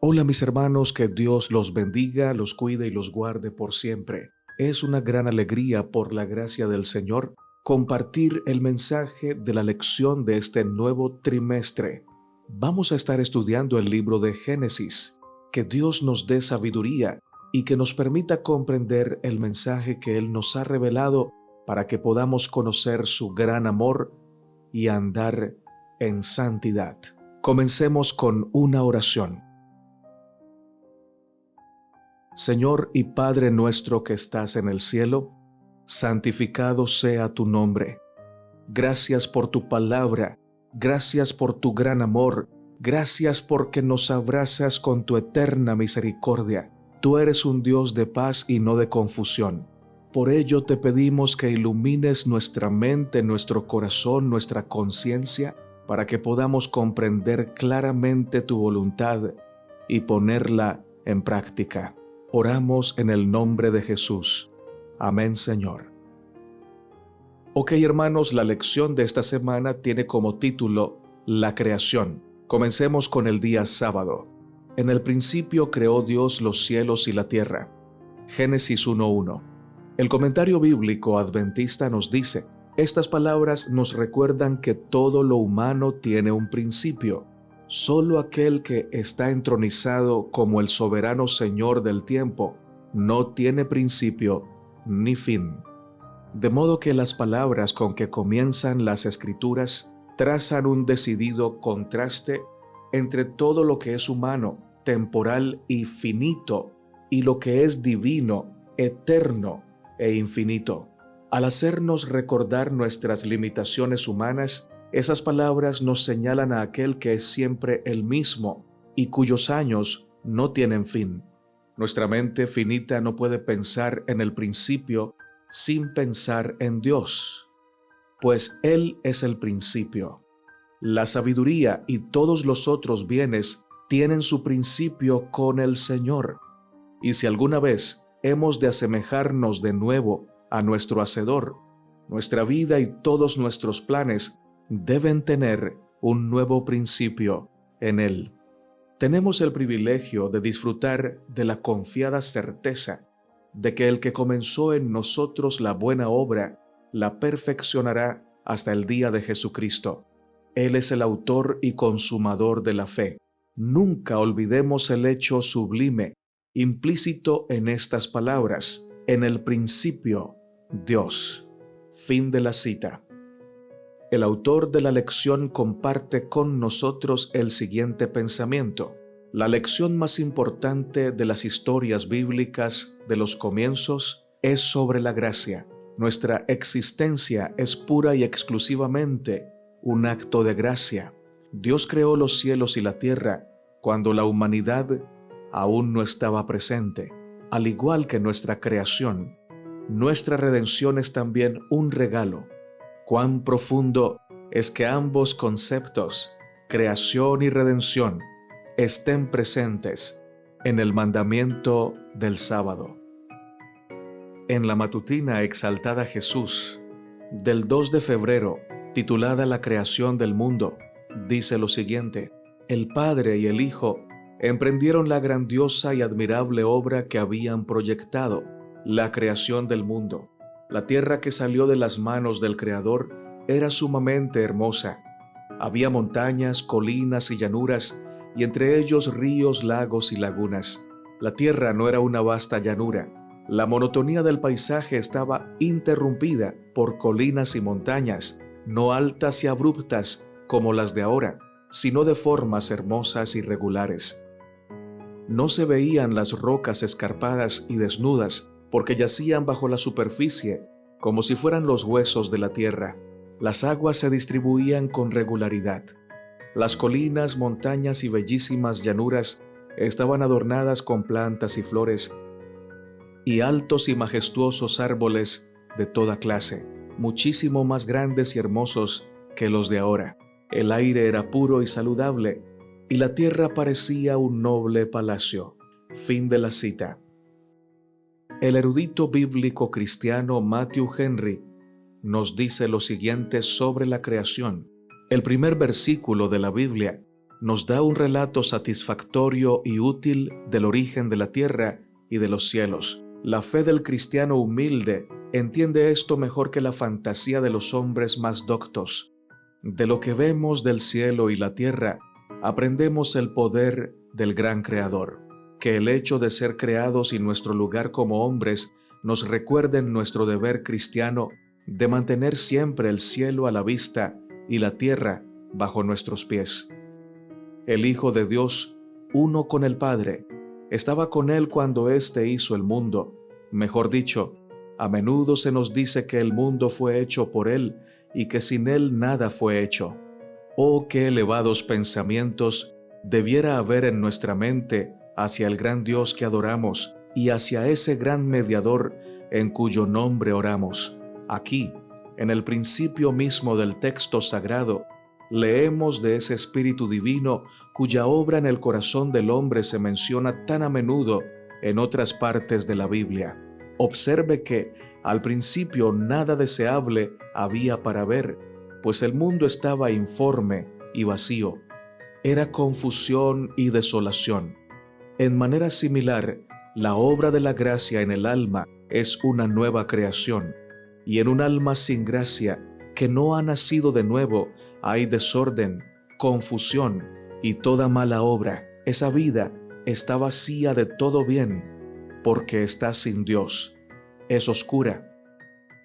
Hola mis hermanos, que Dios los bendiga, los cuide y los guarde por siempre. Es una gran alegría por la gracia del Señor compartir el mensaje de la lección de este nuevo trimestre. Vamos a estar estudiando el libro de Génesis. Que Dios nos dé sabiduría y que nos permita comprender el mensaje que Él nos ha revelado para que podamos conocer su gran amor y andar en santidad. Comencemos con una oración. Señor y Padre nuestro que estás en el cielo, santificado sea tu nombre. Gracias por tu palabra, gracias por tu gran amor, gracias porque nos abrazas con tu eterna misericordia. Tú eres un Dios de paz y no de confusión. Por ello te pedimos que ilumines nuestra mente, nuestro corazón, nuestra conciencia, para que podamos comprender claramente tu voluntad y ponerla en práctica. Oramos en el nombre de Jesús. Amén, Señor. Ok, hermanos, la lección de esta semana tiene como título La creación. Comencemos con el día sábado. En el principio creó Dios los cielos y la tierra. Génesis 1:1. El comentario bíblico adventista nos dice, estas palabras nos recuerdan que todo lo humano tiene un principio. Solo aquel que está entronizado como el soberano Señor del tiempo no tiene principio ni fin. De modo que las palabras con que comienzan las Escrituras trazan un decidido contraste entre todo lo que es humano, temporal y finito, y lo que es divino, eterno e infinito. Al hacernos recordar nuestras limitaciones humanas, esas palabras nos señalan a aquel que es siempre el mismo y cuyos años no tienen fin. Nuestra mente finita no puede pensar en el principio sin pensar en Dios, pues Él es el principio. La sabiduría y todos los otros bienes tienen su principio con el Señor. Y si alguna vez hemos de asemejarnos de nuevo a nuestro Hacedor, nuestra vida y todos nuestros planes deben tener un nuevo principio en Él. Tenemos el privilegio de disfrutar de la confiada certeza de que el que comenzó en nosotros la buena obra, la perfeccionará hasta el día de Jesucristo. Él es el autor y consumador de la fe. Nunca olvidemos el hecho sublime, implícito en estas palabras, en el principio, Dios. Fin de la cita. El autor de la lección comparte con nosotros el siguiente pensamiento. La lección más importante de las historias bíblicas de los comienzos es sobre la gracia. Nuestra existencia es pura y exclusivamente un acto de gracia. Dios creó los cielos y la tierra cuando la humanidad aún no estaba presente. Al igual que nuestra creación, nuestra redención es también un regalo. Cuán profundo es que ambos conceptos, creación y redención, estén presentes en el mandamiento del sábado. En la matutina Exaltada Jesús, del 2 de febrero, titulada La creación del mundo, dice lo siguiente: el Padre y el Hijo emprendieron la grandiosa y admirable obra que habían proyectado, la creación del mundo. La tierra que salió de las manos del Creador era sumamente hermosa. Había montañas, colinas y llanuras, y entre ellos ríos, lagos y lagunas. La tierra no era una vasta llanura. La monotonía del paisaje estaba interrumpida por colinas y montañas, no altas y abruptas como las de ahora, sino de formas hermosas y regulares. No se veían las rocas escarpadas y desnudas, porque yacían bajo la superficie, como si fueran los huesos de la tierra. Las aguas se distribuían con regularidad. Las colinas, montañas y bellísimas llanuras estaban adornadas con plantas y flores, y altos y majestuosos árboles de toda clase, muchísimo más grandes y hermosos que los de ahora. El aire era puro y saludable, y la tierra parecía un noble palacio. Fin de la cita. El erudito bíblico cristiano Matthew Henry nos dice lo siguiente sobre la creación. El primer versículo de la Biblia nos da un relato satisfactorio y útil del origen de la tierra y de los cielos. La fe del cristiano humilde entiende esto mejor que la fantasía de los hombres más doctos. De lo que vemos del cielo y la tierra, aprendemos el poder del gran Creador, que el hecho de ser creados y nuestro lugar como hombres nos recuerden nuestro deber cristiano de mantener siempre el cielo a la vista y la tierra bajo nuestros pies. El Hijo de Dios, uno con el Padre, estaba con Él cuando éste hizo el mundo. Mejor dicho, a menudo se nos dice que el mundo fue hecho por Él y que sin Él nada fue hecho. Oh, qué elevados pensamientos debiera haber en nuestra mente hacia el gran Dios que adoramos y hacia ese gran mediador en cuyo nombre oramos. Aquí, en el principio mismo del texto sagrado, leemos de ese Espíritu Divino cuya obra en el corazón del hombre se menciona tan a menudo en otras partes de la Biblia. Observe que al principio nada deseable había para ver, pues el mundo estaba informe y vacío. Era confusión y desolación. En manera similar, la obra de la gracia en el alma es una nueva creación, y en un alma sin gracia, que no ha nacido de nuevo, hay desorden, confusión y toda mala obra. Esa vida está vacía de todo bien, porque está sin Dios. Es oscura,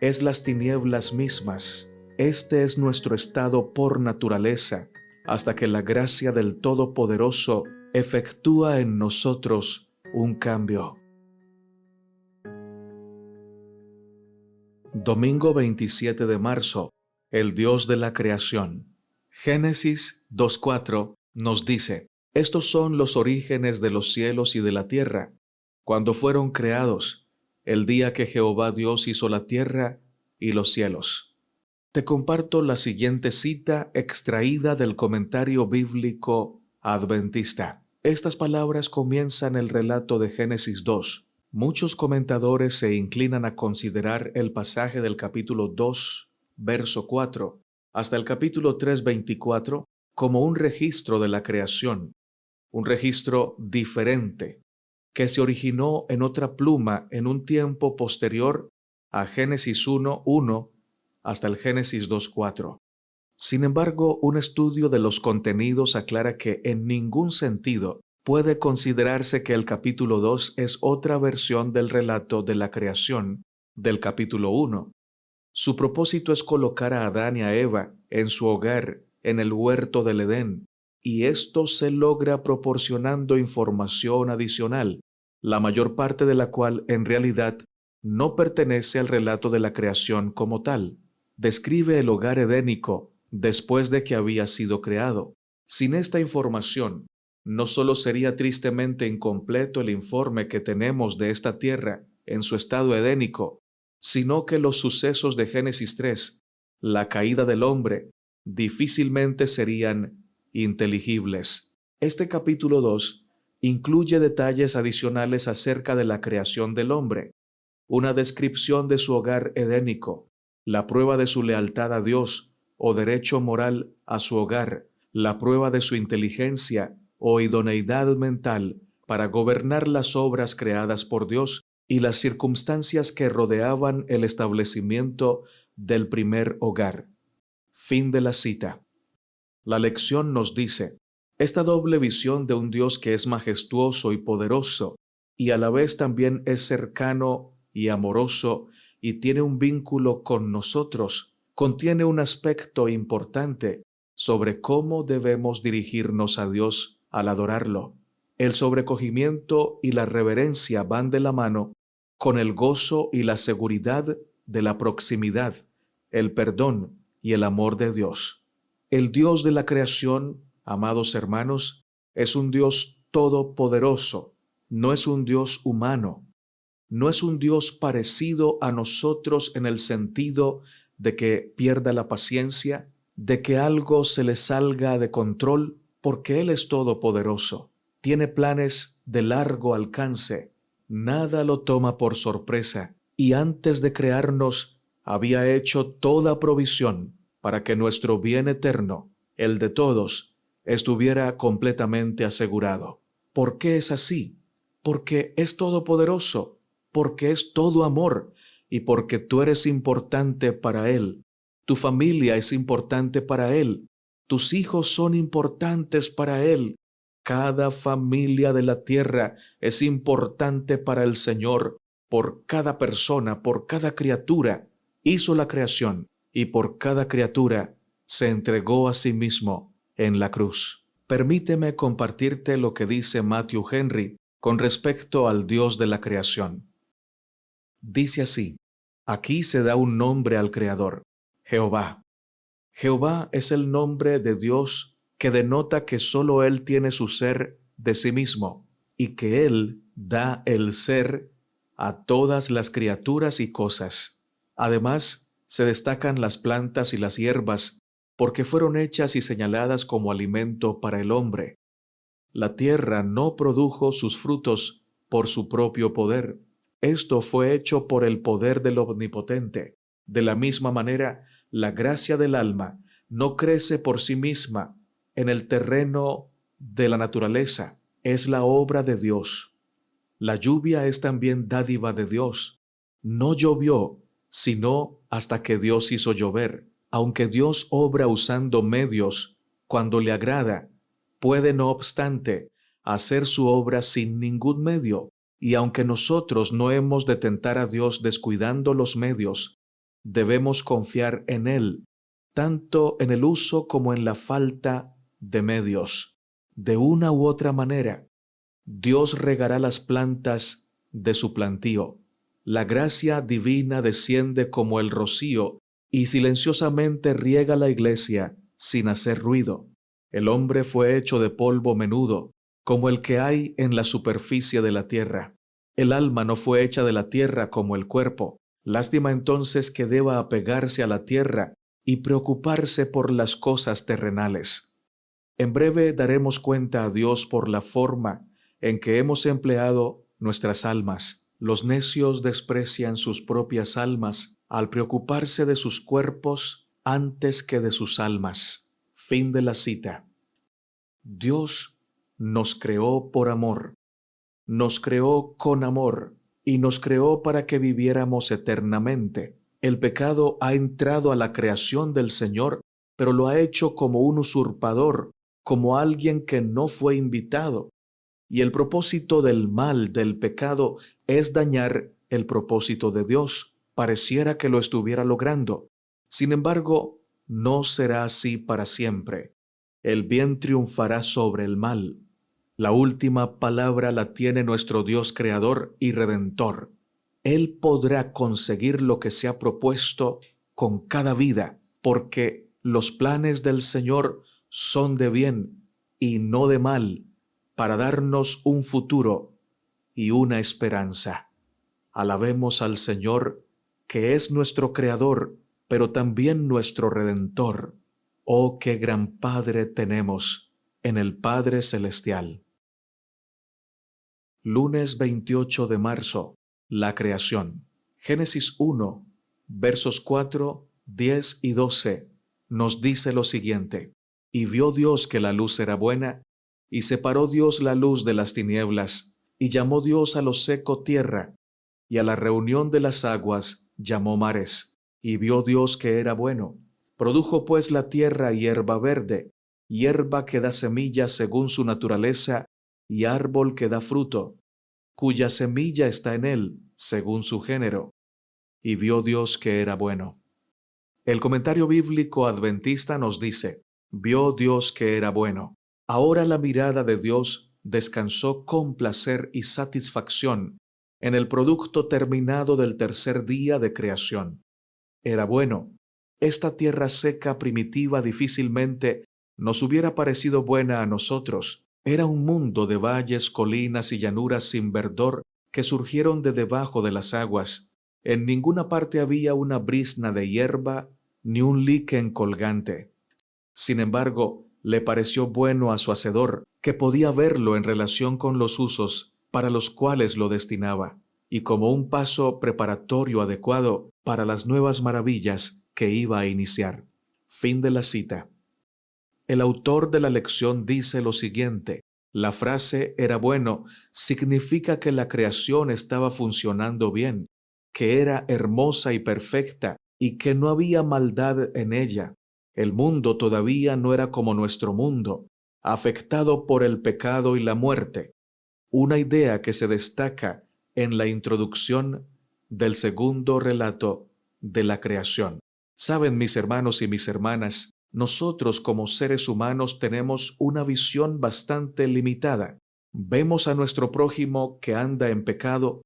es las tinieblas mismas. Este es nuestro estado por naturaleza, hasta que la gracia del Todopoderoso efectúa en nosotros un cambio. Domingo 27 de marzo, el Dios de la creación. Génesis 2:4 nos dice: estos son los orígenes de los cielos y de la tierra, cuando fueron creados, el día que Jehová Dios hizo la tierra y los cielos. Te comparto la siguiente cita extraída del comentario bíblico adventista. Estas palabras comienzan el relato de Génesis 2. Muchos comentadores se inclinan a considerar el pasaje del capítulo 2, verso 4, hasta el capítulo 3, 24, como un registro de la creación, un registro diferente, que se originó en otra pluma en un tiempo posterior a Génesis 1, 1 hasta el Génesis 2, 4. Sin embargo, un estudio de los contenidos aclara que en ningún sentido puede considerarse que el capítulo 2 es otra versión del relato de la creación del capítulo 1. Su propósito es colocar a Adán y a Eva en su hogar en el huerto del Edén, y esto se logra proporcionando información adicional, la mayor parte de la cual en realidad no pertenece al relato de la creación como tal. Describe el hogar edénico después de que había sido creado. Sin esta información, no solo sería tristemente incompleto el informe que tenemos de esta tierra en su estado edénico, sino que los sucesos de Génesis 3, la caída del hombre, difícilmente serían inteligibles. Este capítulo 2 incluye detalles adicionales acerca de la creación del hombre, una descripción de su hogar edénico, la prueba de su lealtad a Dios o derecho moral a su hogar, la prueba de su inteligencia o idoneidad mental para gobernar las obras creadas por Dios y las circunstancias que rodeaban el establecimiento del primer hogar. Fin de la cita. La lección nos dice: esta doble visión de un Dios que es majestuoso y poderoso, y a la vez también es cercano y amoroso, y tiene un vínculo con nosotros, contiene un aspecto importante sobre cómo debemos dirigirnos a Dios al adorarlo. El sobrecogimiento y la reverencia van de la mano con el gozo y la seguridad de la proximidad, el perdón y el amor de Dios. El Dios de la creación, amados hermanos, es un Dios todopoderoso, no es un Dios humano, no es un Dios parecido a nosotros en el sentido de que pierda la paciencia, de que algo se le salga de control, porque Él es todopoderoso. Tiene planes de largo alcance, nada lo toma por sorpresa, y antes de crearnos había hecho toda provisión para que nuestro bien eterno, el de todos, estuviera completamente asegurado. ¿Por qué es así? Porque es todopoderoso, porque es todo amor y porque tú eres importante para Él. Tu familia es importante para Él. Tus hijos son importantes para Él. Cada familia de la tierra es importante para el Señor. Por cada persona, por cada criatura, hizo la creación y por cada criatura se entregó a sí mismo en la cruz. Permíteme compartirte lo que dice Matthew Henry con respecto al Dios de la creación. Dice así: aquí se da un nombre al Creador, Jehová. Jehová es el nombre de Dios que denota que sólo Él tiene su ser de sí mismo y que Él da el ser a todas las criaturas y cosas. Además, se destacan las plantas y las hierbas porque fueron hechas y señaladas como alimento para el hombre. La tierra no produjo sus frutos por su propio poder. Esto fue hecho por el poder del Omnipotente. De la misma manera, la gracia del alma no crece por sí misma en el terreno de la naturaleza. Es la obra de Dios. La lluvia es también dádiva de Dios. No llovió, sino hasta que Dios hizo llover. Aunque Dios obra usando medios cuando le agrada, puede no obstante hacer su obra sin ningún medio. Y aunque nosotros no hemos de tentar a Dios descuidando los medios, debemos confiar en Él, tanto en el uso como en la falta de medios. De una u otra manera, Dios regará las plantas de su plantío. La gracia divina desciende como el rocío y silenciosamente riega la iglesia sin hacer ruido. El hombre fue hecho de polvo menudo, como el que hay en la superficie de la tierra. El alma no fue hecha de la tierra como el cuerpo. Lástima entonces que deba apegarse a la tierra y preocuparse por las cosas terrenales. En breve daremos cuenta a Dios por la forma en que hemos empleado nuestras almas. Los necios desprecian sus propias almas al preocuparse de sus cuerpos antes que de sus almas. Fin de la cita. Dios nos creó por amor, nos creó con amor y nos creó para que viviéramos eternamente. El pecado ha entrado a la creación del Señor, pero lo ha hecho como un usurpador, como alguien que no fue invitado. Y el propósito del mal, del pecado, es dañar el propósito de Dios. Pareciera que lo estuviera logrando. Sin embargo, no será así para siempre. El bien triunfará sobre el mal. La última palabra la tiene nuestro Dios creador y redentor. Él podrá conseguir lo que se ha propuesto con cada vida, porque los planes del Señor son de bien y no de mal, para darnos un futuro y una esperanza. Alabemos al Señor, que es nuestro Creador, pero también nuestro Redentor. Oh, qué gran Padre tenemos en el Padre Celestial. Lunes 28 de marzo. La creación. Génesis 1, versos 4, 10 y 12, nos dice lo siguiente: Y vio Dios que la luz era buena, y separó Dios la luz de las tinieblas, y llamó Dios a lo seco tierra, y a la reunión de las aguas llamó mares. Y vio Dios que era bueno. Produjo pues la tierra hierba verde, hierba que da semillas según su naturaleza, y árbol que da fruto, cuya semilla está en él, según su género. Y vio Dios que era bueno. El comentario bíblico adventista nos dice: vio Dios que era bueno. Ahora la mirada de Dios descansó con placer y satisfacción en el producto terminado del tercer día de creación. Era bueno. Esta tierra seca primitiva difícilmente nos hubiera parecido buena a nosotros. Era un mundo de valles, colinas y llanuras sin verdor que surgieron de debajo de las aguas. En ninguna parte había una brizna de hierba ni un liquen colgante. Sin embargo, le pareció bueno a su hacedor, que podía verlo en relación con los usos para los cuales lo destinaba, y como un paso preparatorio adecuado para las nuevas maravillas que iba a iniciar. Fin de la cita. El autor de la lección dice lo siguiente: la frase "era bueno" significa que la creación estaba funcionando bien, que era hermosa y perfecta y que no había maldad en ella. El mundo todavía no era como nuestro mundo, afectado por el pecado y la muerte, una idea que se destaca en la introducción del segundo relato de la creación. Saben, mis hermanos y mis hermanas, nosotros como seres humanos tenemos una visión bastante limitada. Vemos a nuestro prójimo que anda en pecado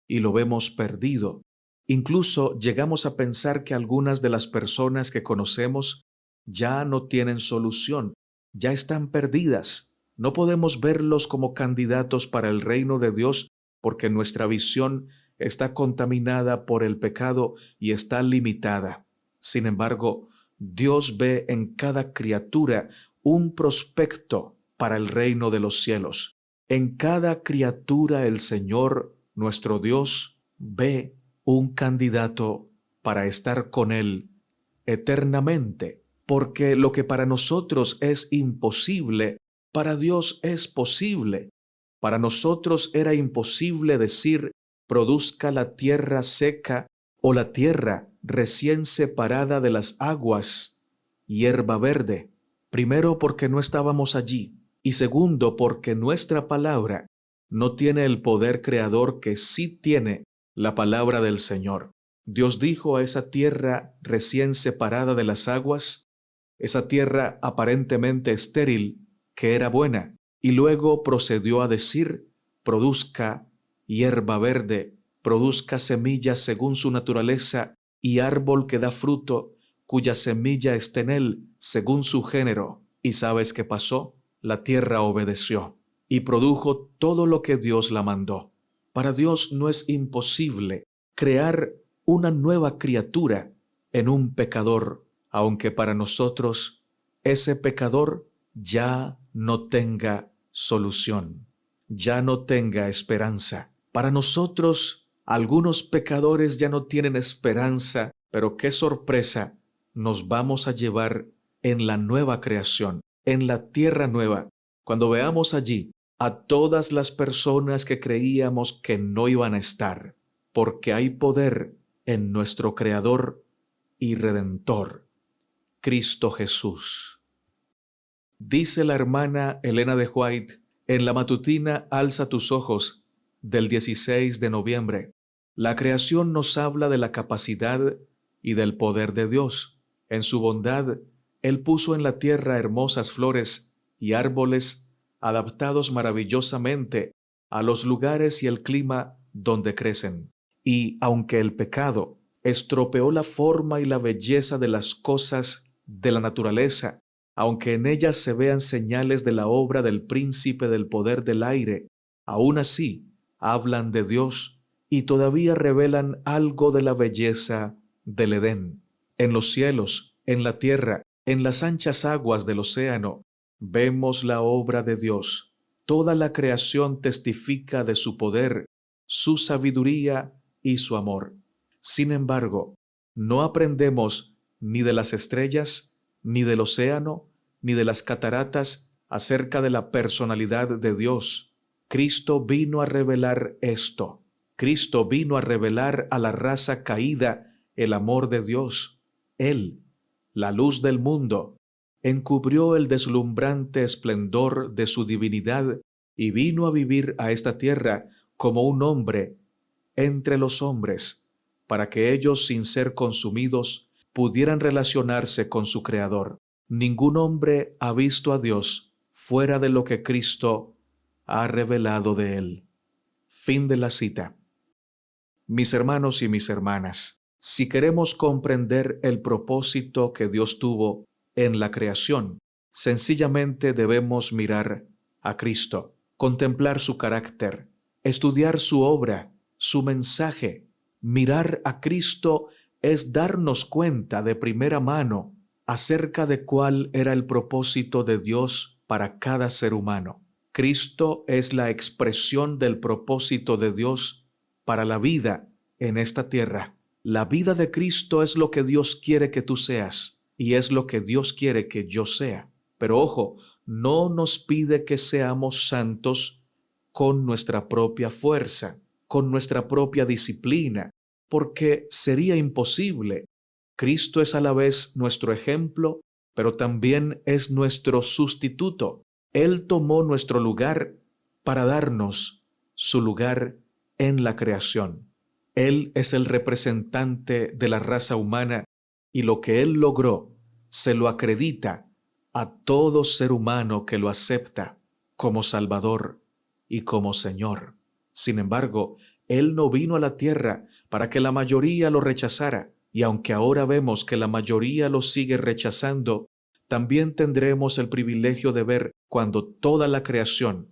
y lo vemos perdido. Incluso llegamos a pensar que algunas de las personas que conocemos ya no tienen solución, ya están perdidas. No podemos verlos como candidatos para el reino de Dios porque nuestra visión está contaminada por el pecado y está limitada. Sin embargo, Dios ve en cada criatura un prospecto para el reino de los cielos. En cada criatura el Señor, nuestro Dios, ve un candidato para estar con Él eternamente, porque lo que para nosotros es imposible, para Dios es posible. Para nosotros era imposible decir: produzca la tierra seca o la tierra recién separada de las aguas hierba verde. Primero, porque no estábamos allí, y segundo, porque nuestra palabra no tiene el poder creador que sí tiene la palabra del Señor. Dios dijo a esa tierra recién separada de las aguas, esa tierra aparentemente estéril, que era buena, y luego procedió a decir: produzca hierba verde, produzca semillas según su naturaleza, y árbol que da fruto, cuya semilla esté en él, según su género. ¿Y sabes qué pasó? La tierra obedeció y produjo todo lo que Dios la mandó. Para Dios no es imposible crear una nueva criatura en un pecador, aunque para nosotros ese pecador ya no tenga solución, ya no tenga esperanza. Para nosotros, algunos pecadores ya no tienen esperanza, pero qué sorpresa nos vamos a llevar en la nueva creación, en la tierra nueva, cuando veamos allí a todas las personas que creíamos que no iban a estar, porque hay poder en nuestro Creador y Redentor, Cristo Jesús. Dice la hermana Elena de White en la matutina Alza tus ojos del 16 de noviembre. La creación nos habla de la capacidad y del poder de Dios. En su bondad, Él puso en la tierra hermosas flores y árboles adaptados maravillosamente a los lugares y el clima donde crecen. Y aunque el pecado estropeó la forma y la belleza de las cosas de la naturaleza, aunque en ellas se vean señales de la obra del príncipe del poder del aire, aún así hablan de Dios y todavía revelan algo de la belleza del Edén. En los cielos, en la tierra, en las anchas aguas del océano, vemos la obra de Dios. Toda la creación testifica de su poder, su sabiduría y su amor. Sin embargo, no aprendemos ni de las estrellas, ni del océano, ni de las cataratas acerca de la personalidad de Dios. Cristo vino a revelar esto. Cristo vino a revelar a la raza caída el amor de Dios. Él, la luz del mundo, encubrió el deslumbrante esplendor de su divinidad y vino a vivir a esta tierra como un hombre entre los hombres, para que ellos, sin ser consumidos, pudieran relacionarse con su Creador. Ningún hombre ha visto a Dios fuera de lo que Cristo ha revelado de Él. Fin de la cita. Mis hermanos y mis hermanas, si queremos comprender el propósito que Dios tuvo en la creación, sencillamente debemos mirar a Cristo, contemplar su carácter, estudiar su obra, su mensaje. Mirar a Cristo es darnos cuenta de primera mano acerca de cuál era el propósito de Dios para cada ser humano. Cristo es la expresión del propósito de Dios para la vida en esta tierra. La vida de Cristo es lo que Dios quiere que tú seas y es lo que Dios quiere que yo sea. Pero ojo, no nos pide que seamos santos con nuestra propia fuerza, con nuestra propia disciplina, porque sería imposible. Cristo es a la vez nuestro ejemplo, pero también es nuestro sustituto. Él tomó nuestro lugar para darnos su lugar en la creación. Él es el representante de la raza humana y lo que Él logró se lo acredita a todo ser humano que lo acepta como Salvador y como Señor. Sin embargo, Él no vino a la tierra para que la mayoría lo rechazara, y aunque ahora vemos que la mayoría lo sigue rechazando, también tendremos el privilegio de ver cuando toda la creación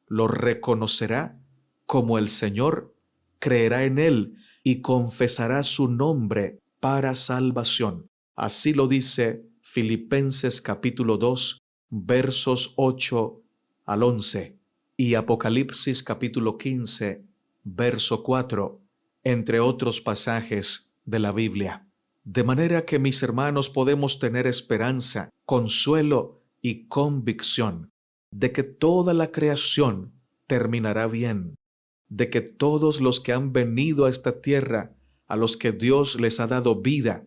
lo reconocerá como el Señor, creerá en Él y confesará su nombre para salvación. Así lo dice Filipenses capítulo 2, versos 8 al 11 y Apocalipsis capítulo 15, verso 4, entre otros pasajes de la Biblia. De manera que, mis hermanos, podemos tener esperanza, consuelo y convicción de que toda la creación terminará bien, de que todos los que han venido a esta tierra, a los que Dios les ha dado vida,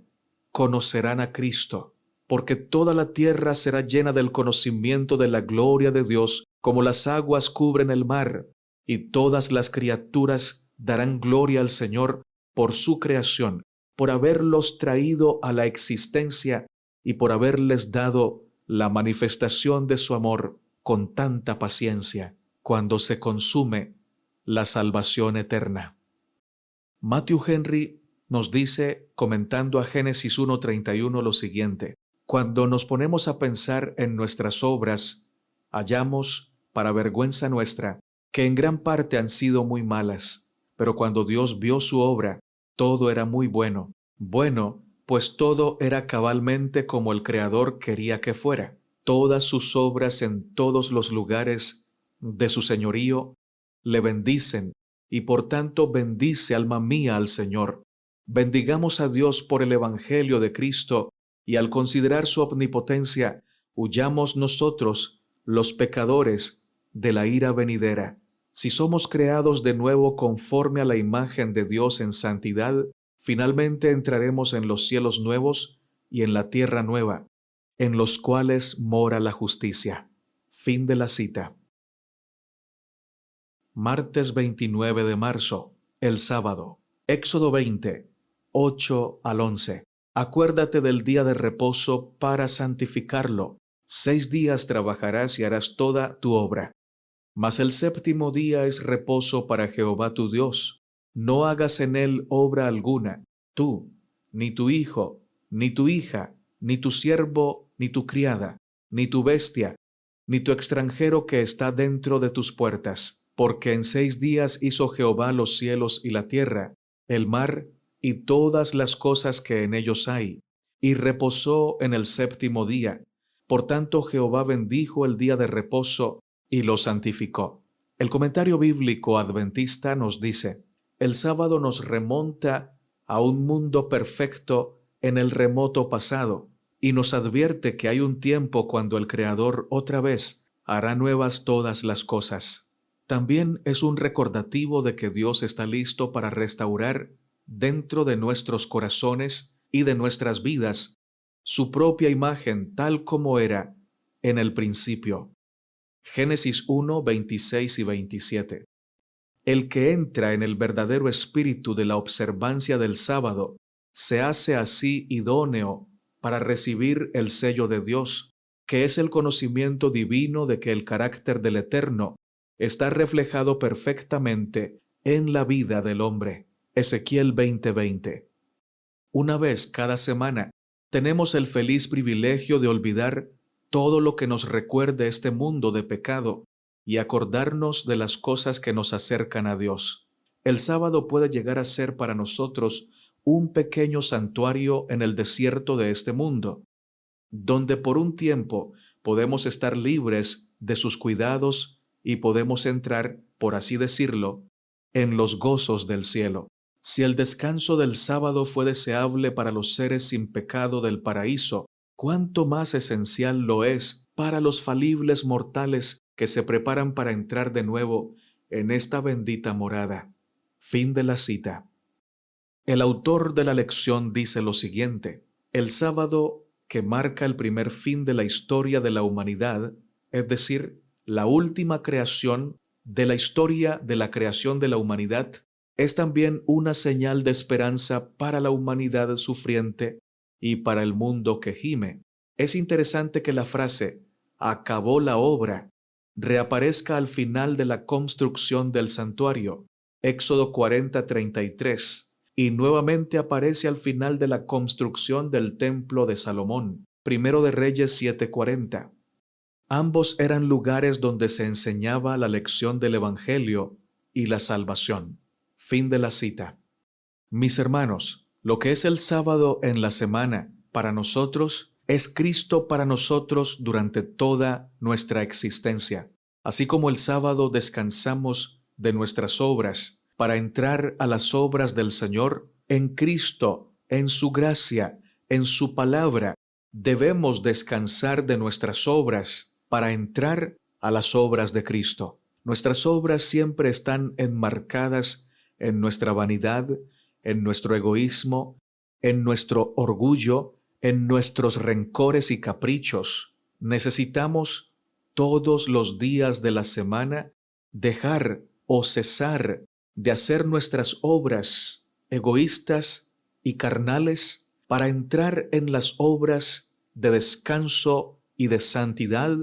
conocerán a Cristo, porque toda la tierra será llena del conocimiento de la gloria de Dios, como las aguas cubren el mar, y todas las criaturas darán gloria al Señor por su creación, por haberlos traído a la existencia y por haberles dado la manifestación de su amor con tanta paciencia, cuando se consume la salvación eterna. Matthew Henry nos dice, comentando a Génesis 1:31, lo siguiente: cuando nos ponemos a pensar en nuestras obras, hallamos, para vergüenza nuestra, que en gran parte han sido muy malas, pero cuando Dios vio su obra, todo era muy bueno. Bueno, pues todo era cabalmente como el Creador quería que fuera. Todas sus obras en todos los lugares de su señorío le bendicen, y por tanto bendice, alma mía, al Señor. Bendigamos a Dios por el Evangelio de Cristo, y al considerar su omnipotencia, huyamos nosotros, los pecadores, de la ira venidera. Si somos creados de nuevo conforme a la imagen de Dios en santidad, finalmente entraremos en los cielos nuevos y en la tierra nueva, en los cuales mora la justicia. Fin de la cita. Martes 29 de marzo, el sábado. Éxodo 20, 8 al 11. Acuérdate del día de reposo para santificarlo. 6 días trabajarás y harás toda tu obra. Mas el séptimo día es reposo para Jehová tu Dios. No hagas en él obra alguna, tú, ni tu hijo, ni tu hija, ni tu siervo, ni tu criada, ni tu bestia, ni tu extranjero que está dentro de tus puertas. Porque en 6 días hizo Jehová los cielos y la tierra, el mar y todas las cosas que en ellos hay, y reposó en el séptimo día. Por tanto, Jehová bendijo el día de reposo y lo santificó. El comentario bíblico adventista nos dice: el sábado nos remonta a un mundo perfecto en el remoto pasado, y nos advierte que hay un tiempo cuando el Creador otra vez hará nuevas todas las cosas. También es un recordativo de que Dios está listo para restaurar dentro de nuestros corazones y de nuestras vidas su propia imagen tal como era en el principio. Génesis 1, 26 y 27. El que entra en el verdadero espíritu de la observancia del sábado se hace así idóneo para recibir el sello de Dios, que es el conocimiento divino de que el carácter del Eterno está reflejado perfectamente en la vida del hombre. Ezequiel 20:20. Una vez cada semana tenemos el feliz privilegio de olvidar todo lo que nos recuerde este mundo de pecado y acordarnos de las cosas que nos acercan a Dios. El sábado puede llegar a ser para nosotros un pequeño santuario en el desierto de este mundo, donde por un tiempo podemos estar libres de sus cuidados y podemos entrar, por así decirlo, en los gozos del cielo. Si el descanso del sábado fue deseable para los seres sin pecado del paraíso, cuánto más esencial lo es para los falibles mortales que se preparan para entrar de nuevo en esta bendita morada. Fin de la cita. El autor de la lección dice lo siguiente: el sábado, que marca el primer fin de la historia de la humanidad, es decir, la última creación de la historia de la creación de la humanidad, es también una señal de esperanza para la humanidad sufriente y para el mundo que gime. Es interesante que la frase «acabó la obra» reaparezca al final de la construcción del santuario, Éxodo 40:33, y nuevamente aparece al final de la construcción del templo de Salomón, Primero de Reyes 7:40. Ambos eran lugares donde se enseñaba la lección del Evangelio y la salvación. Fin de la cita. Mis hermanos, lo que es el sábado en la semana para nosotros es Cristo para nosotros durante toda nuestra existencia. Así como el sábado descansamos de nuestras obras para entrar a las obras del Señor, en Cristo, en su gracia, en su palabra, debemos descansar de nuestras obras para entrar a las obras de Cristo. Nuestras obras siempre están enmarcadas en nuestra vanidad, en nuestro egoísmo, en nuestro orgullo, en nuestros rencores y caprichos. Necesitamos todos los días de la semana dejar o cesar de hacer nuestras obras egoístas y carnales para entrar en las obras de descanso y de santidad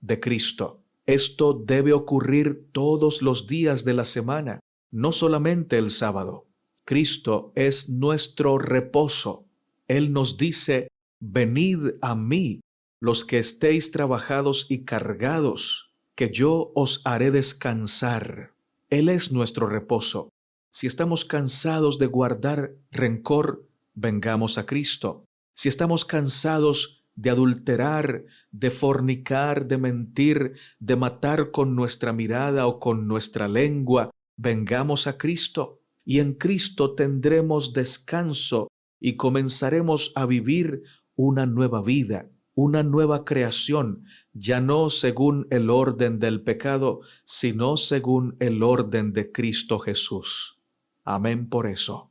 de Cristo. Esto debe ocurrir todos los días de la semana, no solamente el sábado. Cristo es nuestro reposo. Él nos dice: venid a mí, los que estéis trabajados y cargados, que yo os haré descansar. Él es nuestro reposo. Si estamos cansados de guardar rencor, vengamos a Cristo. Si estamos cansados de adulterar, de fornicar, de mentir, de matar con nuestra mirada o con nuestra lengua, vengamos a Cristo. Y en Cristo tendremos descanso y comenzaremos a vivir una nueva vida, una nueva creación, ya no según el orden del pecado, sino según el orden de Cristo Jesús. Amén por eso.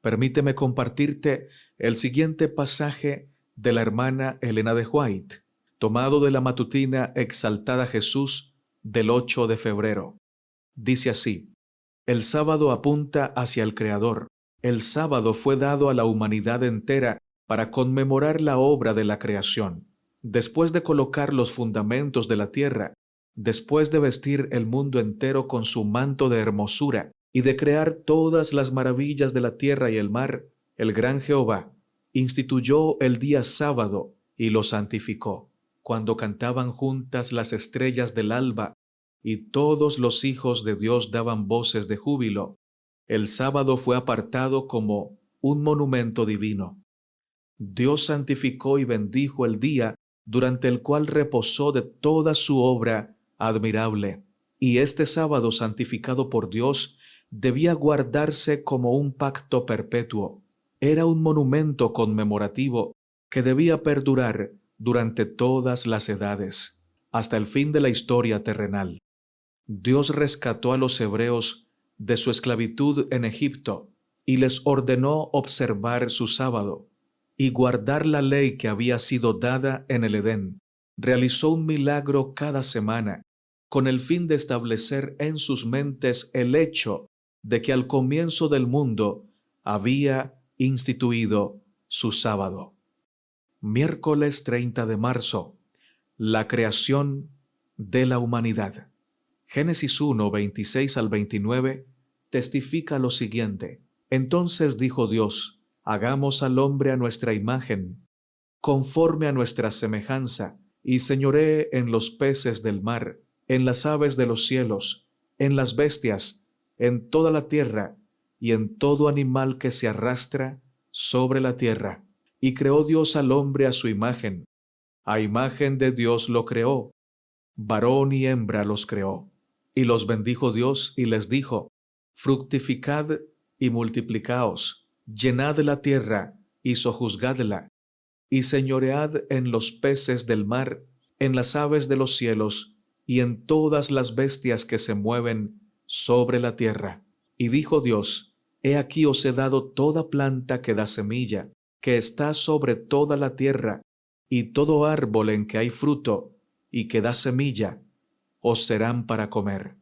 Permíteme compartirte el siguiente pasaje de la hermana Elena de White, tomado de la matutina Exaltada Jesús del 8 de febrero. Dice así: el sábado apunta hacia el Creador. El sábado fue dado a la humanidad entera para conmemorar la obra de la creación. Después de colocar los fundamentos de la tierra, después de vestir el mundo entero con su manto de hermosura y de crear todas las maravillas de la tierra y el mar, el gran Jehová instituyó el día sábado y lo santificó, cuando cantaban juntas las estrellas del alba y todos los hijos de Dios daban voces de júbilo. El sábado fue apartado como un monumento divino. Dios santificó y bendijo el día durante el cual reposó de toda su obra admirable. Y este sábado santificado por Dios debía guardarse como un pacto perpetuo. Era un monumento conmemorativo que debía perdurar durante todas las edades, hasta el fin de la historia terrenal. Dios rescató a los hebreos de su esclavitud en Egipto y les ordenó observar su sábado y guardar la ley que había sido dada en el Edén. Realizó un milagro cada semana con el fin de establecer en sus mentes el hecho de que al comienzo del mundo había instituido su sábado. Miércoles 30 de marzo. La creación de la humanidad. Génesis 1, 26 al 29 testifica lo siguiente: entonces dijo Dios: hagamos al hombre a nuestra imagen, conforme a nuestra semejanza, y señoree en los peces del mar, en las aves de los cielos, en las bestias, en toda la tierra, y en todo animal que se arrastra sobre la tierra. Y creó Dios al hombre a su imagen. A imagen de Dios lo creó, varón y hembra los creó. Y los bendijo Dios y les dijo: fructificad y multiplicaos, llenad la tierra y sojuzgadla, y señoread en los peces del mar, en las aves de los cielos, y en todas las bestias que se mueven sobre la tierra. Y dijo Dios: He aquí os he dado toda planta que da semilla, que está sobre toda la tierra, y todo árbol en que hay fruto, y que da semilla, os serán para comer.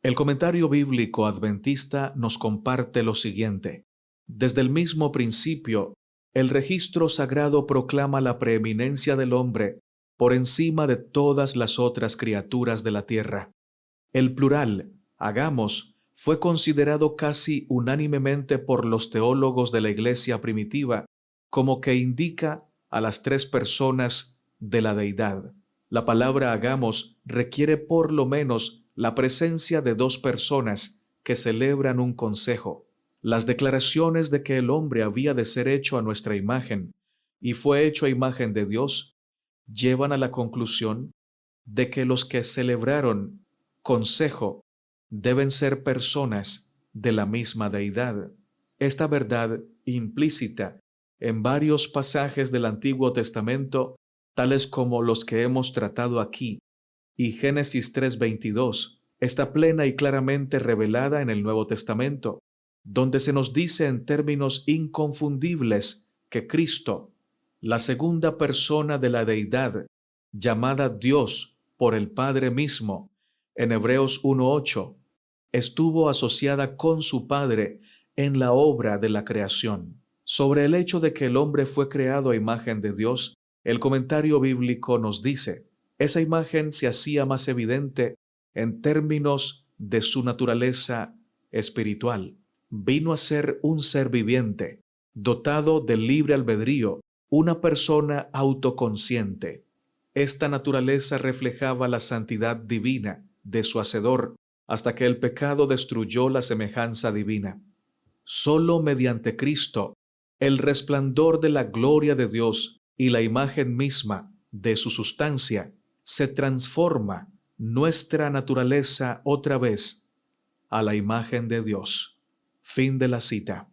El comentario bíblico adventista nos comparte lo siguiente. Desde el mismo principio, el registro sagrado proclama la preeminencia del hombre por encima de todas las otras criaturas de la tierra. El plural, hagamos, fue considerado casi unánimemente por los teólogos de la Iglesia primitiva como que indica a las tres personas de la deidad. La palabra hagamos requiere por lo menos la presencia de dos personas que celebran un consejo. Las declaraciones de que el hombre había de ser hecho a nuestra imagen y fue hecho a imagen de Dios llevan a la conclusión de que los que celebraron consejo deben ser personas de la misma deidad. Esta verdad implícita en varios pasajes del Antiguo Testamento, tales como los que hemos tratado aquí, y Génesis 3:22, está plena y claramente revelada en el Nuevo Testamento, donde se nos dice en términos inconfundibles que Cristo, la segunda persona de la deidad, llamada Dios por el Padre mismo, en Hebreos 1:8, estuvo asociada con su Padre en la obra de la creación. Sobre el hecho de que el hombre fue creado a imagen de Dios, el comentario bíblico nos dice: esa imagen se hacía más evidente en términos de su naturaleza espiritual. Vino a ser un ser viviente, dotado de libre albedrío, una persona autoconsciente. Esta naturaleza reflejaba la santidad divina de su Hacedor hasta que el pecado destruyó la semejanza divina. Solo mediante Cristo, el resplandor de la gloria de Dios y la imagen misma de su sustancia, se transforma nuestra naturaleza otra vez a la imagen de Dios. Fin de la cita.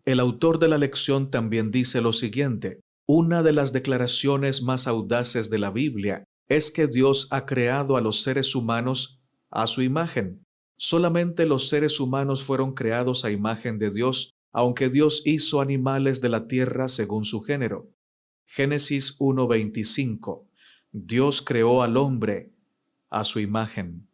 El autor de la lección también dice lo siguiente: una de las declaraciones más audaces de la Biblia es que Dios ha creado a los seres humanos a su imagen. Solamente los seres humanos fueron creados a imagen de Dios, aunque Dios hizo animales de la tierra según su género. Génesis 1:25. Dios creó al hombre a su imagen.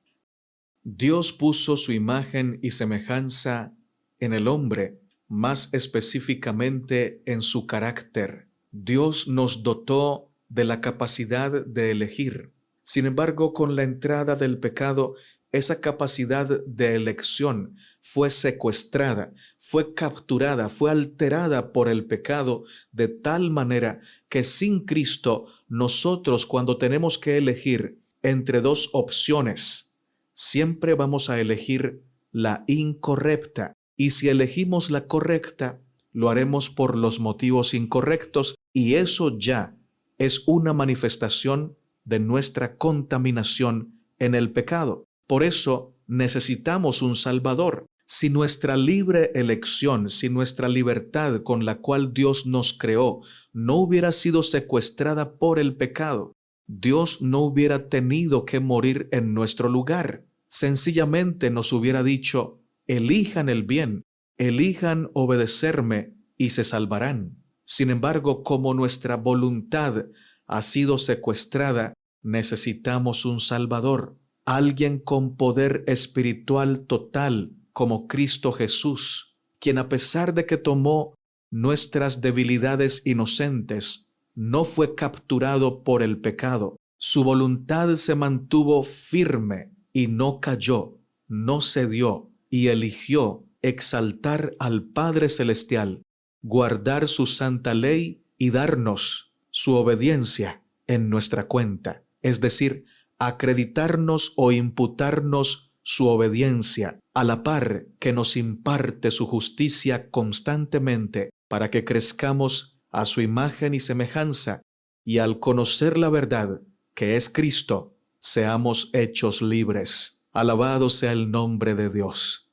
Dios puso su imagen y semejanza en el hombre, más específicamente en su carácter. Dios nos dotó de la capacidad de elegir. Sin embargo, con la entrada del pecado, esa capacidad de elección fue secuestrada, fue capturada, fue alterada por el pecado, de tal manera que sin Cristo, nosotros, cuando tenemos que elegir entre dos opciones, siempre vamos a elegir la incorrecta. Y si elegimos la correcta, lo haremos por los motivos incorrectos, y eso ya es una manifestación de nuestra contaminación en el pecado. Por eso necesitamos un Salvador. Si nuestra libre elección, si nuestra libertad con la cual Dios nos creó no hubiera sido secuestrada por el pecado, Dios no hubiera tenido que morir en nuestro lugar. Sencillamente nos hubiera dicho: elijan el bien, elijan obedecerme y se salvarán. Sin embargo, como nuestra voluntad ha sido secuestrada, necesitamos un Salvador, alguien con poder espiritual total como Cristo Jesús, quien a pesar de que tomó nuestras debilidades inocentes, no fue capturado por el pecado. Su voluntad se mantuvo firme y no cayó, no cedió, y eligió exaltar al Padre Celestial, guardar su santa ley y darnos su obediencia en nuestra cuenta, es decir, acreditarnos o imputarnos su obediencia a la par que nos imparte su justicia constantemente para que crezcamos a su imagen y semejanza, y al conocer la verdad que es Cristo, seamos hechos libres. Alabado sea el nombre de Dios.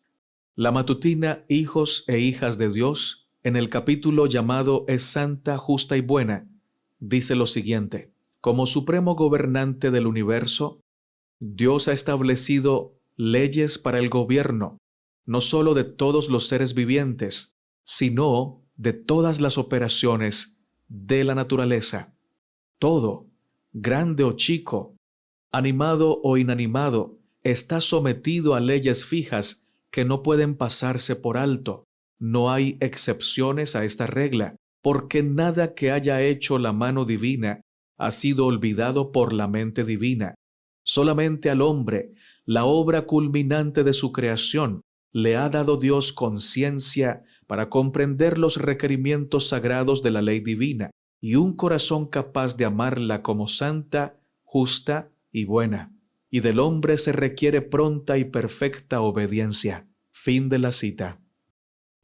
La matutina Hijos e Hijas de Dios en el capítulo llamado Es Santa, Justa y Buena, dice lo siguiente: como supremo gobernante del universo, Dios ha establecido leyes para el gobierno, no solo de todos los seres vivientes, sino de todas las operaciones de la naturaleza. Todo, grande o chico, animado o inanimado, está sometido a leyes fijas que no pueden pasarse por alto. No hay excepciones a esta regla, porque nada que haya hecho la mano divina ha sido olvidado por la mente divina. Solamente al hombre, la obra culminante de su creación, le ha dado Dios conciencia para comprender los requerimientos sagrados de la ley divina y un corazón capaz de amarla como santa, justa y buena. Y del hombre se requiere pronta y perfecta obediencia. Fin de la cita.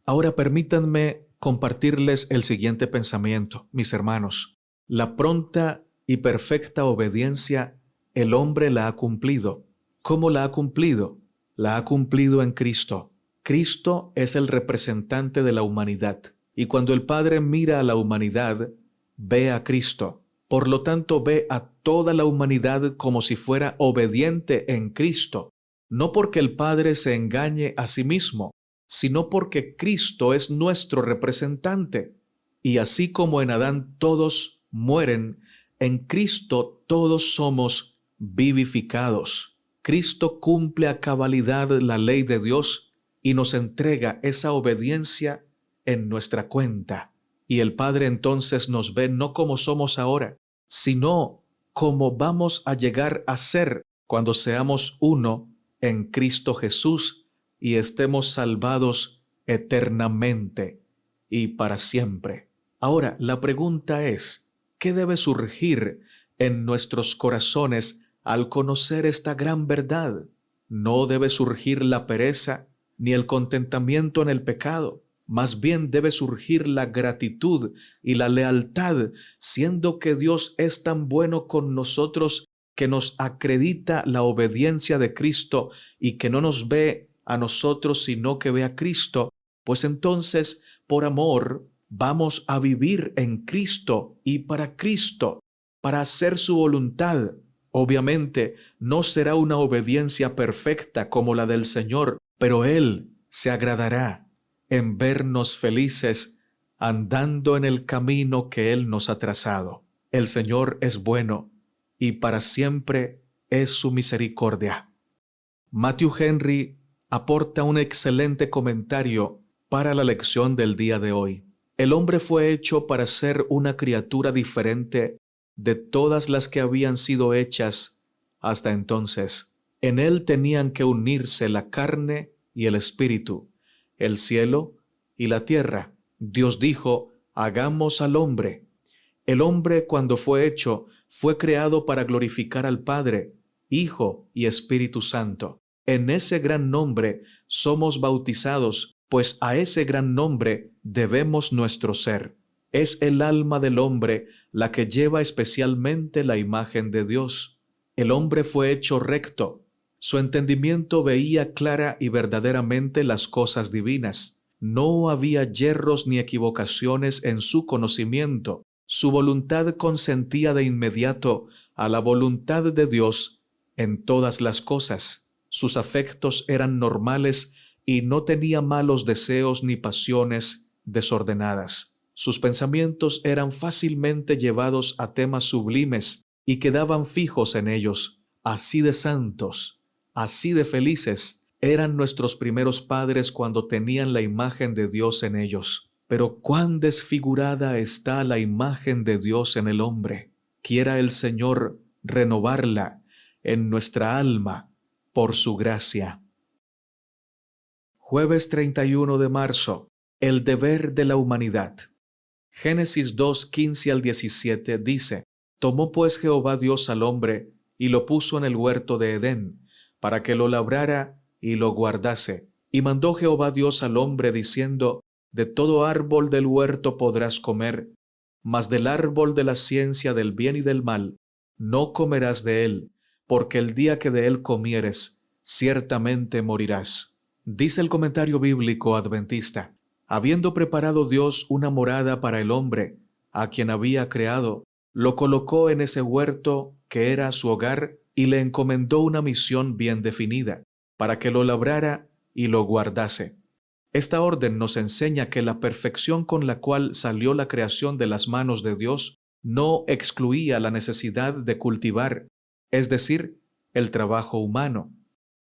Ahora permítanme compartirles el siguiente pensamiento, mis hermanos. La pronta y perfecta obediencia el hombre la ha cumplido. ¿Cómo la ha cumplido? La ha cumplido en Cristo. Cristo es el representante de la humanidad. Y cuando el Padre mira a la humanidad, ve a Cristo. Por lo tanto, ve a toda la humanidad como si fuera obediente en Cristo. No porque el Padre se engañe a sí mismo, sino porque Cristo es nuestro representante. Y así como en Adán todos mueren, en Cristo todos somos vivificados. Cristo cumple a cabalidad la ley de Dios y nos entrega esa obediencia en nuestra cuenta. Y el Padre entonces nos ve no como somos ahora, sino como vamos a llegar a ser cuando seamos uno en Cristo Jesús y estemos salvados eternamente y para siempre. Ahora, la pregunta es, ¿qué debe surgir en nuestros corazones al conocer esta gran verdad? No debe surgir la pereza ni el contentamiento en el pecado. Más bien debe surgir la gratitud y la lealtad, siendo que Dios es tan bueno con nosotros que nos acredita la obediencia de Cristo y que no nos ve a nosotros sino que ve a Cristo, pues entonces, por amor, vamos a vivir en Cristo y para Cristo, para hacer su voluntad. Obviamente, no será una obediencia perfecta como la del Señor, pero Él se agradará en vernos felices andando en el camino que Él nos ha trazado. El Señor es bueno y para siempre es su misericordia. Matthew Henry aporta un excelente comentario para la lección del día de hoy. El hombre fue hecho para ser una criatura diferente de todas las que habían sido hechas hasta entonces. En él tenían que unirse la carne y el espíritu, el cielo y la tierra. Dios dijo, hagamos al hombre. El hombre, cuando fue hecho, fue creado para glorificar al Padre, Hijo y Espíritu Santo. En ese gran nombre somos bautizados, pues a ese gran nombre debemos nuestro ser. Es el alma del hombre la que lleva especialmente la imagen de Dios. El hombre fue hecho recto. Su entendimiento veía clara y verdaderamente las cosas divinas. No había yerros ni equivocaciones en su conocimiento. Su voluntad consentía de inmediato a la voluntad de Dios en todas las cosas. Sus afectos eran normales y no tenía malos deseos ni pasiones desordenadas. Sus pensamientos eran fácilmente llevados a temas sublimes y quedaban fijos en ellos. Así de santos, así de felices eran nuestros primeros padres cuando tenían la imagen de Dios en ellos. Pero cuán desfigurada está la imagen de Dios en el hombre. Quiera el Señor renovarla en nuestra alma por su gracia. Jueves 31 de marzo. El deber de la humanidad. Génesis 2, 15 al 17 dice: Tomó pues Jehová Dios al hombre y lo puso en el huerto de Edén, para que lo labrara y lo guardase. Y mandó Jehová Dios al hombre diciendo: De todo árbol del huerto podrás comer, mas del árbol de la ciencia del bien y del mal no comerás de él, porque el día que de él comieres, ciertamente morirás. Dice el comentario bíblico adventista: Habiendo preparado Dios una morada para el hombre, a quien había creado, lo colocó en ese huerto que era su hogar y le encomendó una misión bien definida, para que lo labrara y lo guardase. Esta orden nos enseña que la perfección con la cual salió la creación de las manos de Dios no excluía la necesidad de cultivar, es decir, el trabajo humano.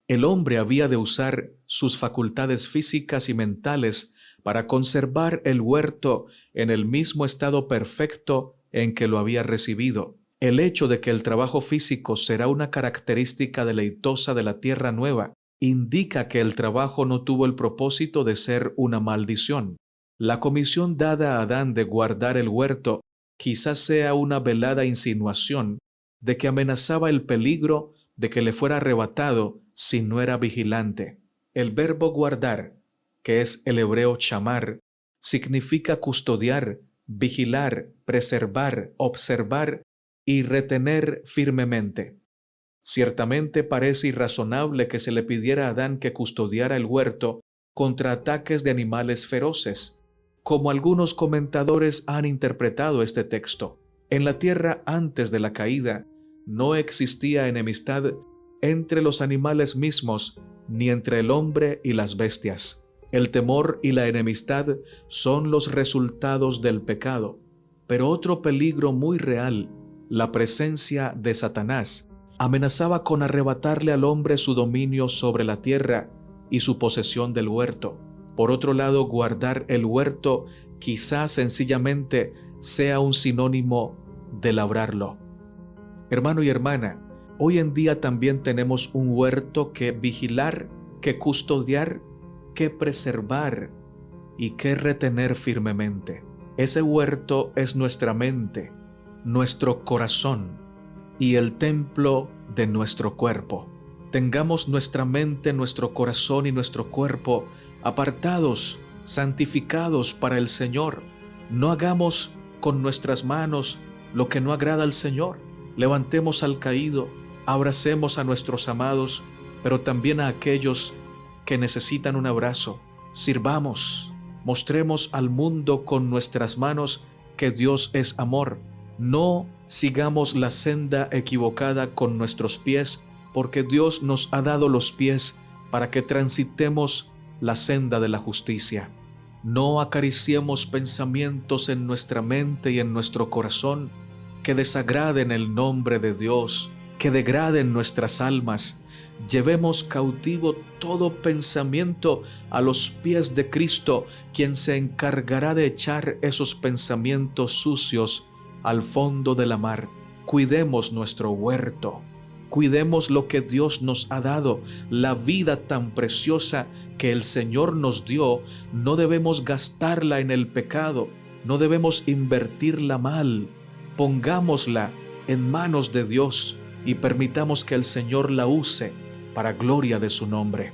El hombre había de usar sus facultades físicas y mentales para conservar el huerto en el mismo estado perfecto en que lo había recibido. El hecho de que el trabajo físico será una característica deleitosa de la tierra nueva indica que el trabajo no tuvo el propósito de ser una maldición. La comisión dada a Adán de guardar el huerto quizás sea una velada insinuación de que amenazaba el peligro de que le fuera arrebatado si no era vigilante. El verbo guardar, que es el hebreo chamar, significa custodiar, vigilar, preservar, observar y retener firmemente. Ciertamente parece irrazonable que se le pidiera a Adán que custodiara el huerto contra ataques de animales feroces, como algunos comentadores han interpretado este texto. En la tierra antes de la caída no existía enemistad entre los animales mismos ni entre el hombre y las bestias. El temor y la enemistad son los resultados del pecado, pero otro peligro muy real, la presencia de Satanás, amenazaba con arrebatarle al hombre su dominio sobre la tierra y su posesión del huerto. Por otro lado, guardar el huerto quizás sencillamente sea un sinónimo de labrarlo. Hermano y hermana, hoy en día también tenemos un huerto que vigilar, que custodiar, que preservar y que retener firmemente. Ese huerto es nuestra mente, nuestro corazón y el templo de nuestro cuerpo. Tengamos nuestra mente, nuestro corazón y nuestro cuerpo apartados, santificados para el Señor. No hagamos con nuestras manos lo que no agrada al Señor. Levantemos al caído, abracemos a nuestros amados, pero también a aquellos que necesitan un abrazo. Sirvamos, mostremos al mundo con nuestras manos que Dios es amor. No sigamos la senda equivocada con nuestros pies, porque Dios nos ha dado los pies para que transitemos la senda de la justicia. No acariciemos pensamientos en nuestra mente y en nuestro corazón que desagraden el nombre de Dios, que degraden nuestras almas. Llevemos cautivo todo pensamiento a los pies de Cristo, quien se encargará de echar esos pensamientos sucios al fondo de la mar. Cuidemos nuestro huerto, cuidemos lo que Dios nos ha dado, la vida tan preciosa que el Señor nos dio. No debemos gastarla en el pecado, no debemos invertirla mal. Pongámosla en manos de Dios y permitamos que el Señor la use para gloria de su nombre.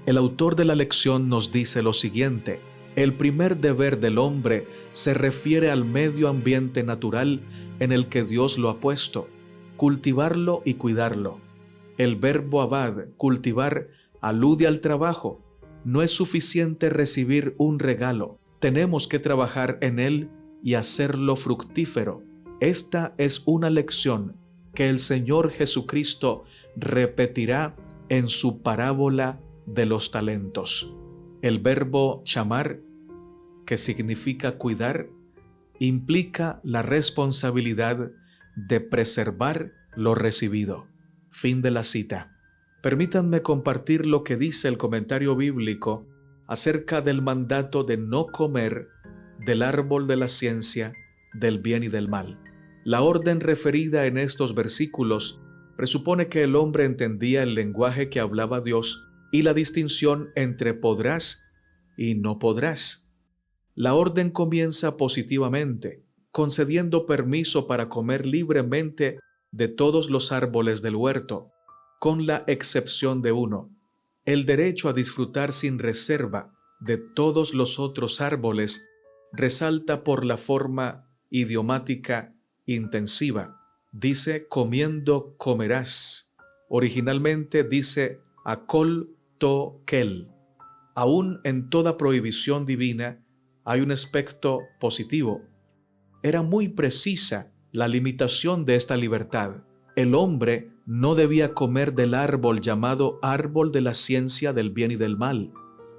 El autor de la lección nos dice lo siguiente: el primer deber del hombre se refiere al medio ambiente natural en el que Dios lo ha puesto, cultivarlo y cuidarlo. El verbo abad, cultivar, alude al trabajo. No es suficiente recibir un regalo, tenemos que trabajar en él y hacerlo fructífero. Esta es una lección que el Señor Jesucristo repetirá en su parábola de los talentos. El verbo chamar, que significa cuidar, implica la responsabilidad de preservar lo recibido. Fin de la cita. Permítanme compartir lo que dice el comentario bíblico acerca del mandato de no comer del árbol de la ciencia del bien y del mal. La orden referida en estos versículos presupone que el hombre entendía el lenguaje que hablaba Dios y la distinción entre podrás y no podrás. La orden comienza positivamente, concediendo permiso para comer libremente de todos los árboles del huerto, con la excepción de uno, el derecho a disfrutar sin reserva de todos los otros árboles resalta por la forma idiomática intensiva. Dice comiendo comerás. Originalmente dice akol to kel. Aún en toda prohibición divina hay un aspecto positivo. Era muy precisa la limitación de esta libertad. El hombre no debía comer del árbol llamado árbol de la ciencia del bien y del mal.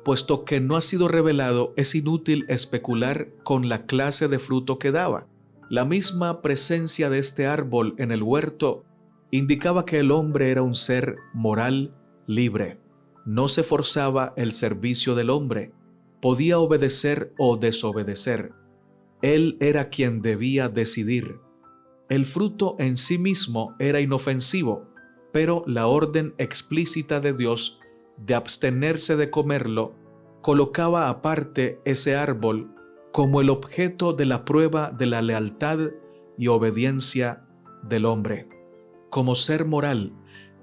Puesto que no ha sido revelado, es inútil especular con la clase de fruto que daba. La misma presencia de este árbol en el huerto indicaba que el hombre era un ser moral libre. No se forzaba el servicio del hombre. Podía obedecer o desobedecer. Él era quien debía decidir. El fruto en sí mismo era inofensivo, pero la orden explícita de Dios de abstenerse de comerlo colocaba aparte ese árbol como el objeto de la prueba de la lealtad y obediencia del hombre. Como ser moral,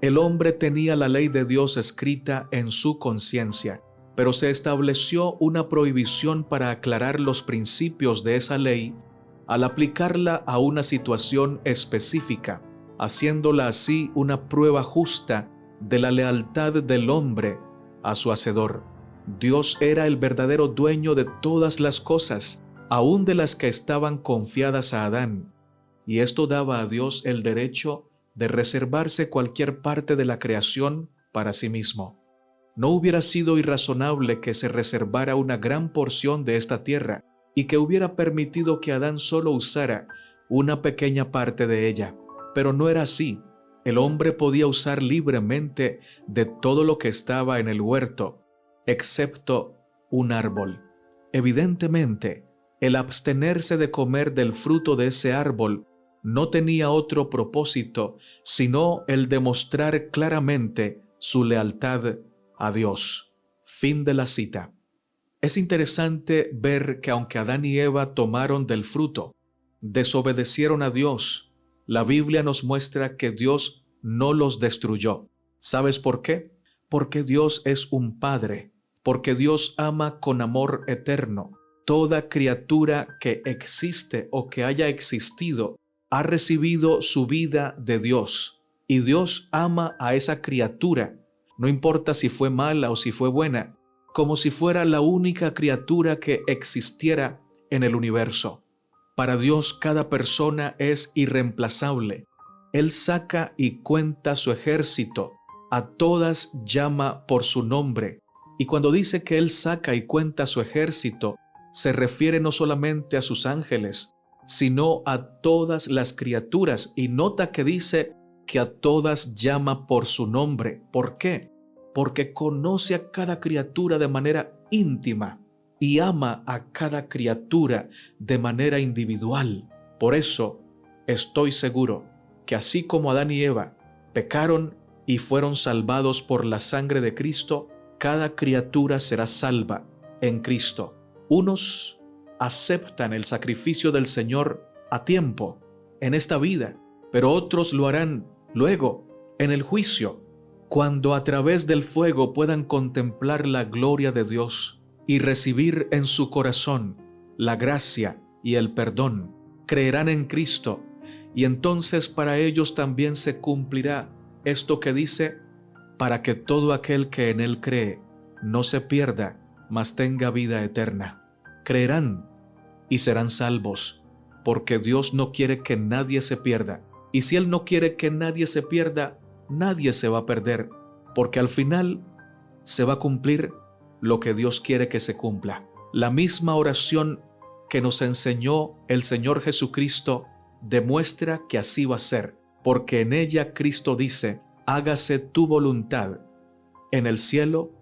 el hombre tenía la ley de Dios escrita en su conciencia, pero se estableció una prohibición para aclarar los principios de esa ley al aplicarla a una situación específica, haciéndola así una prueba justa de la lealtad del hombre a su Hacedor. Dios era el verdadero dueño de todas las cosas, aun de las que estaban confiadas a Adán, y esto daba a Dios el derecho de reservarse cualquier parte de la creación para sí mismo. No hubiera sido irrazonable que se reservara una gran porción de esta tierra y que hubiera permitido que Adán solo usara una pequeña parte de ella. Pero no era así. El hombre podía usar libremente de todo lo que estaba en el huerto, excepto un árbol. Evidentemente, el abstenerse de comer del fruto de ese árbol no tenía otro propósito sino el demostrar claramente su lealtad a Dios. Fin de la cita. Es interesante ver que aunque Adán y Eva tomaron del fruto, desobedecieron a Dios, la Biblia nos muestra que Dios no los destruyó. ¿Sabes por qué? Porque Dios es un Padre, porque Dios ama con amor eterno. Toda criatura que existe o que haya existido ha recibido su vida de Dios, y Dios ama a esa criatura, no importa si fue mala o si fue buena, como si fuera la única criatura que existiera en el universo. Para Dios cada persona es irreemplazable. Él saca y cuenta su ejército, a todas llama por su nombre, y cuando dice que Él saca y cuenta su ejército, se refiere no solamente a sus ángeles, sino a todas las criaturas, y nota que dice que a todas llama por su nombre. ¿Por qué? Porque conoce a cada criatura de manera íntima y ama a cada criatura de manera individual. Por eso estoy seguro que así como Adán y Eva pecaron y fueron salvados por la sangre de Cristo, cada criatura será salva en Cristo. Unos aceptan el sacrificio del Señor a tiempo, en esta vida, pero otros lo harán luego, en el juicio, cuando a través del fuego puedan contemplar la gloria de Dios y recibir en su corazón la gracia y el perdón. Creerán en Cristo y entonces para ellos también se cumplirá esto que dice: para que todo aquel que en Él cree no se pierda, mas tenga vida eterna. Creerán y serán salvos, porque Dios no quiere que nadie se pierda. Y si Él no quiere que nadie se pierda, nadie se va a perder, porque al final se va a cumplir lo que Dios quiere que se cumpla. La misma oración que nos enseñó el Señor Jesucristo demuestra que así va a ser, porque en ella Cristo dice: hágase tu voluntad en el cielo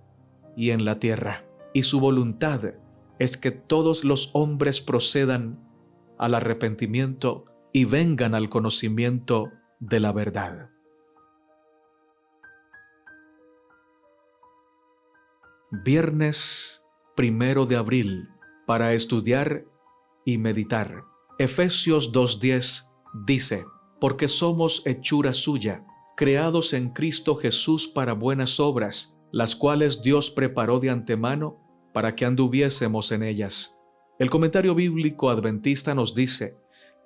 y en la tierra. Y su voluntad es que todos los hombres procedan al arrepentimiento y vengan al conocimiento de la verdad. Viernes 1 de abril, para estudiar y meditar. Efesios 2:10 dice: porque somos hechura suya, creados en Cristo Jesús para buenas obras, las cuales Dios preparó de antemano para que anduviésemos en ellas. El comentario bíblico adventista nos dice: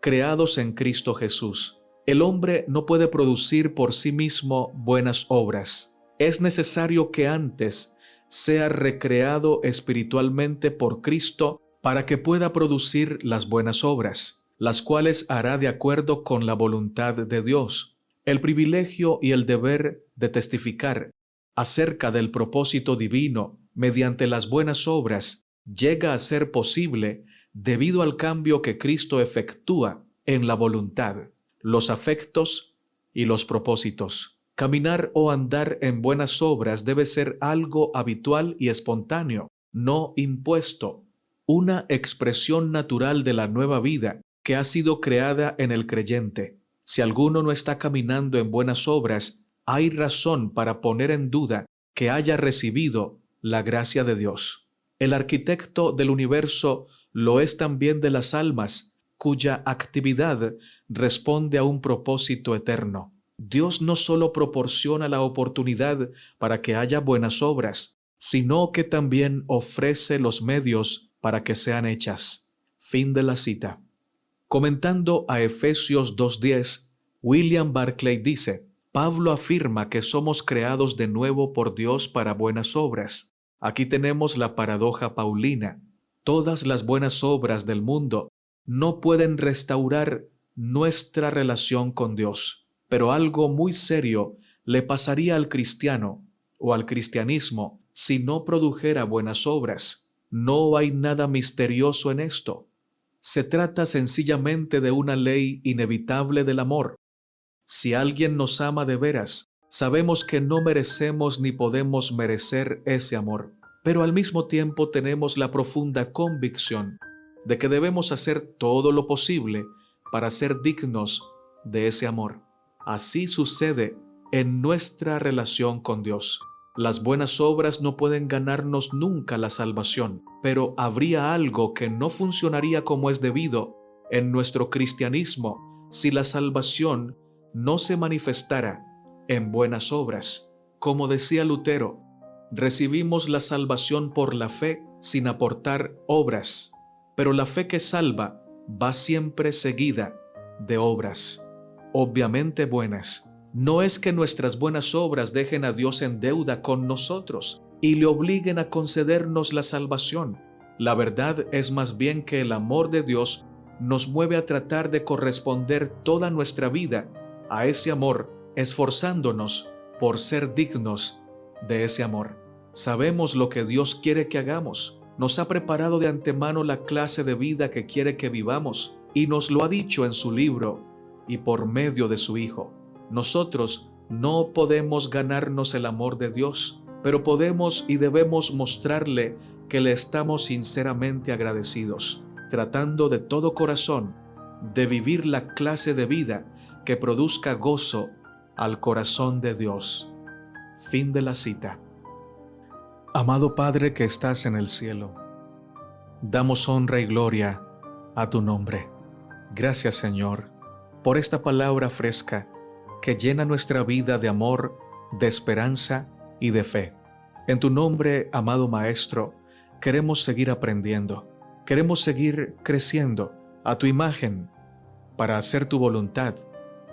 creados en Cristo Jesús. El hombre no puede producir por sí mismo buenas obras. Es necesario que antes sea recreado espiritualmente por Cristo para que pueda producir las buenas obras, las cuales hará de acuerdo con la voluntad de Dios. El privilegio y el deber de testificar acerca del propósito divino mediante las buenas obras llega a ser posible debido al cambio que Cristo efectúa en la voluntad, los afectos y los propósitos. Caminar o andar en buenas obras debe ser algo habitual y espontáneo, no impuesto, una expresión natural de la nueva vida que ha sido creada en el creyente. Si alguno no está caminando en buenas obras, hay razón para poner en duda que haya recibido la gracia de Dios. El arquitecto del universo lo es también de las almas, cuya actividad responde a un propósito eterno. Dios no solo proporciona la oportunidad para que haya buenas obras, sino que también ofrece los medios para que sean hechas. Fin de la cita. Comentando a Efesios 2:10, William Barclay dice: Pablo afirma que somos creados de nuevo por Dios para buenas obras. Aquí tenemos la paradoja paulina. Todas las buenas obras del mundo no pueden restaurar nuestra relación con Dios. Pero algo muy serio le pasaría al cristiano o al cristianismo si no produjera buenas obras. No hay nada misterioso en esto. Se trata sencillamente de una ley inevitable del amor. Si alguien nos ama de veras, sabemos que no merecemos ni podemos merecer ese amor, pero al mismo tiempo tenemos la profunda convicción de que debemos hacer todo lo posible para ser dignos de ese amor. Así sucede en nuestra relación con Dios. Las buenas obras no pueden ganarnos nunca la salvación, pero habría algo que no funcionaría como es debido en nuestro cristianismo si la salvación no se manifestara en buenas obras. Como decía Lutero, recibimos la salvación por la fe sin aportar obras, pero la fe que salva va siempre seguida de obras, obviamente buenas. No es que nuestras buenas obras dejen a Dios en deuda con nosotros y le obliguen a concedernos la salvación. La verdad es más bien que el amor de Dios nos mueve a tratar de corresponder toda nuestra vida a ese amor, esforzándonos por ser dignos de ese amor. Sabemos lo que Dios quiere que hagamos. Nos ha preparado de antemano la clase de vida que quiere que vivamos y nos lo ha dicho en su libro y por medio de su Hijo. Nosotros no podemos ganarnos el amor de Dios, pero podemos y debemos mostrarle que le estamos sinceramente agradecidos, tratando de todo corazón de vivir la clase de vida que produzca gozo al corazón de Dios. Fin de la cita. Amado Padre que estás en el cielo, damos honra y gloria a tu nombre. Gracias, Señor, por esta palabra fresca que llena nuestra vida de amor, de esperanza y de fe. En tu nombre, amado Maestro, queremos seguir aprendiendo, queremos seguir creciendo a tu imagen para hacer tu voluntad,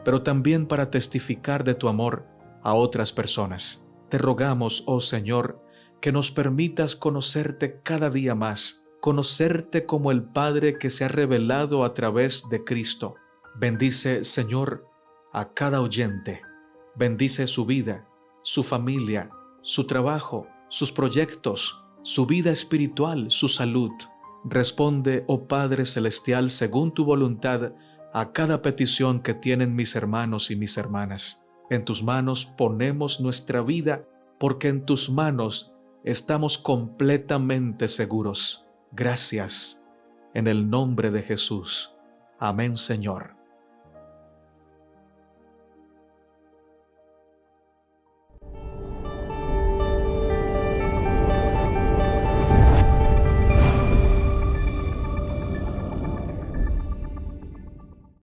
pero también para testificar de tu amor a otras personas. Te rogamos, oh Señor, que nos permitas conocerte cada día más, conocerte como el Padre que se ha revelado a través de Cristo. Bendice, Señor, a cada oyente. Bendice su vida, su familia, su trabajo, sus proyectos, su vida espiritual, su salud. Responde, oh Padre Celestial, según tu voluntad, a cada petición que tienen mis hermanos y mis hermanas. En tus manos ponemos nuestra vida, porque en tus manos estamos completamente seguros. Gracias, en el nombre de Jesús. Amén, Señor.